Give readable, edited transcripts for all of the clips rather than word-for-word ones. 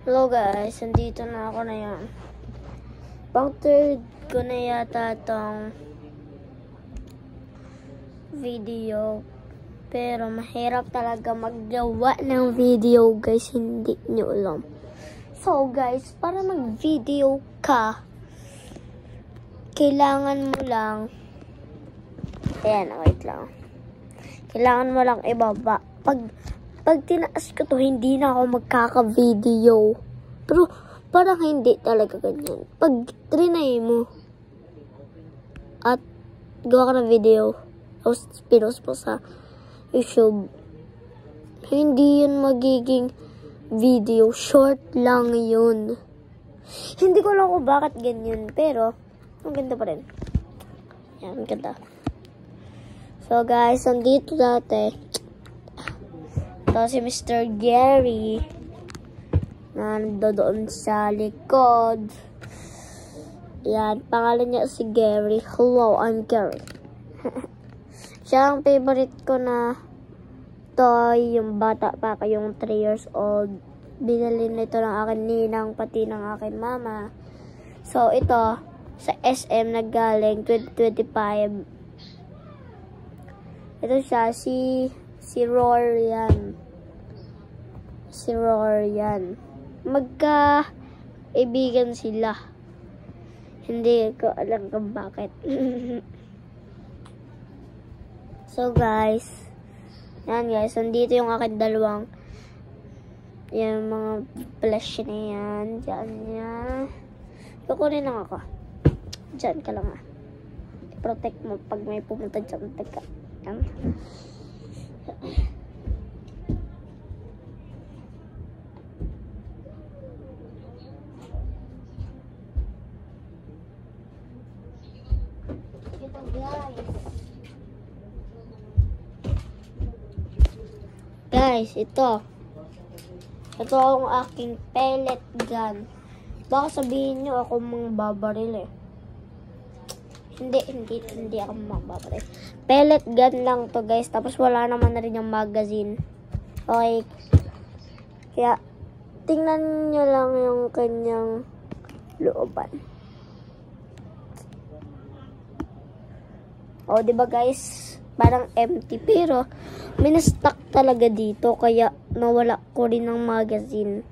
Hello guys, nandito na ako na yan. Pang third ko na yata tong video. Pero mahirap talaga maggawa ng video guys, hindi nyo alam. So guys, para mag-video ka, kailangan mo lang, ayan, wait lang. Kailangan mo lang ibaba. Pag tinaas ko to, hindi na ako magkaka-video. Pero parang hindi talaga ganyan. Pag trinay mo at gawa ka ng video, tapos pinost mo sa YouTube, hindi yun magiging video. Short lang yun. Hindi ko alam kung bakit ganyan, pero ang ganda pa rin. Yan, ang ganda. So guys, nandito dati ito si Mr. Gary na nandoon sa likod. Yan, pangalan niya si Gary. Hello, I'm Gary. Siya ang favorite ko na toy, yung bata pa ko, yung 3 years old. Binili nito ng akin ninang, pati ng akin mama. So ito, sa SM naggaling 2025. Ito siya, si Roar yan. Si Roar yan. Magka-ibigan sila. Hindi ko alam kung bakit. So guys, yan guys, nandito yung akin dalawang yung mga plush na yan. Diyan yan. Kukunin lang ako. Diyan ka lang protect mo pag may pumunta dyan. Teka. Yan. Ito guys, ito ang aking pellet gun. Baka sabihin nyo ako mga babaril eh. Hindi ako magbabaril. Pellet gun lang to guys. Tapos wala naman na rin yung magazine. Okay. Kaya, tingnan nyo lang yung kanyang looban. O, diba guys? Parang empty. Pero, may na-stock talaga dito. Kaya, nawala ko rin ng magazine.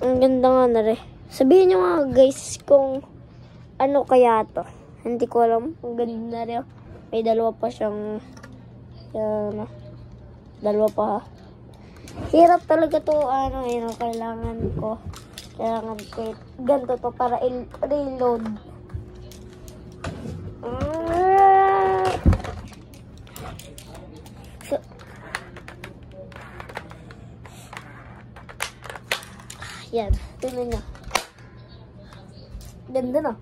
Ang ganda nga na rin. Sabihin nyo nga guys kung ano kaya to. Hindi ko alam. Ang ganda na rin. May dalawa pa siyang dalawa pa ha. Hirap talaga to kailangan ko ganito to para reload. So, yan, tingnan nyo. Ganda na.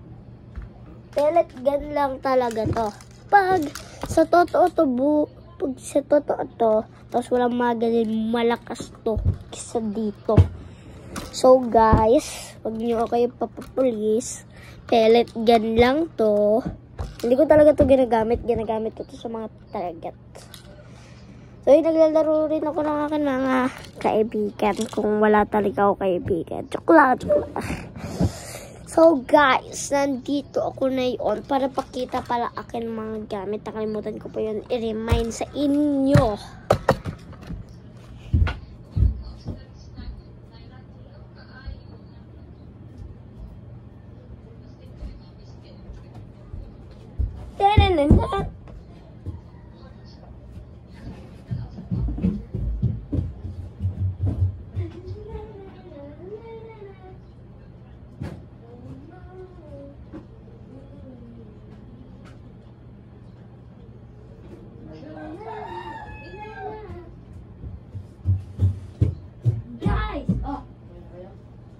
Pellet gun lang talaga to. Pag sa totoo to, tapos walang magazine, malakas to kisa dito. So guys, wag nyo kayo papapulis. Pellet gun lang to. Hindi ko talaga to ginagamit ko to sa mga target. So naglalaro rin ako ng aking mga kaibigan kung wala talaga ako kaibigan. Joke lang. So guys, nandito ako na yun para pakita pala akin mga gamit. Nakalimutan ko pa yun i-remind sa inyo.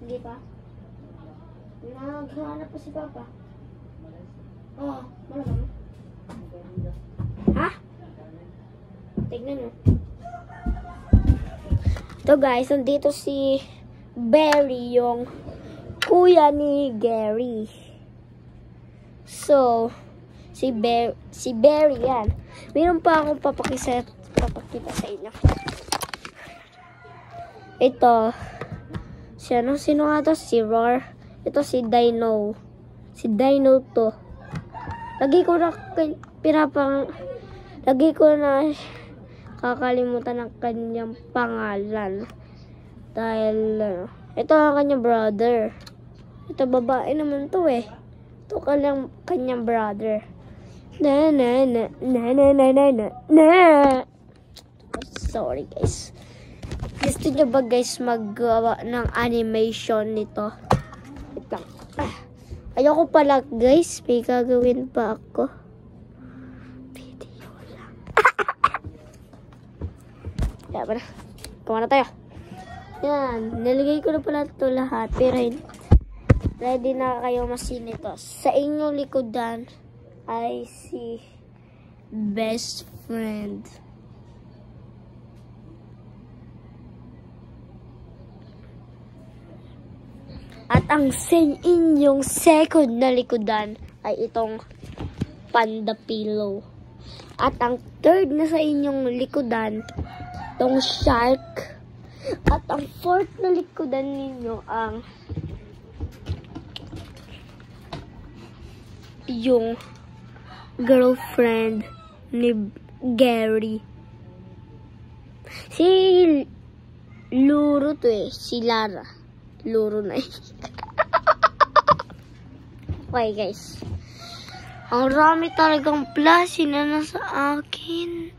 Hindi pa. Naghahanap pa si Papa. Oh, wala ka mo. Ha? Tignan mo. Ito guys, nandito si Barry, yung kuya ni Gary. So, si Barry yan. Meron pa akong papakita sa inyo. Ito. Sino nga to? Si Roar. Ito si Dino. Si Dino to. Lagi ko na kakalimutan ang kanyang pangalan. Dahil, ito ang kanyang brother. Ito babae naman to eh. Ito kanyang brother. Sorry guys. Gusto nyo ba guys magawa ng animation nito? Wait lang. Ayoko pala guys. May gagawin pa ako. Video lang. Kaya ba na? Kuha na tayo. Yan. Nalagay ko na pala ito lahat. Pero ready na kayo masin ito. Sa inyong likodan ay si best friend. At ang inyong second na likodan ay itong panda pillow. At ang third na sa inyong likodan, itong shark. At ang fourth na likodan ninyo ang yung girlfriend ni Gary. Si Luro to eh. Si Lara. Luro na eh. Okay guys. Ang rami talagang plus na nasa akin.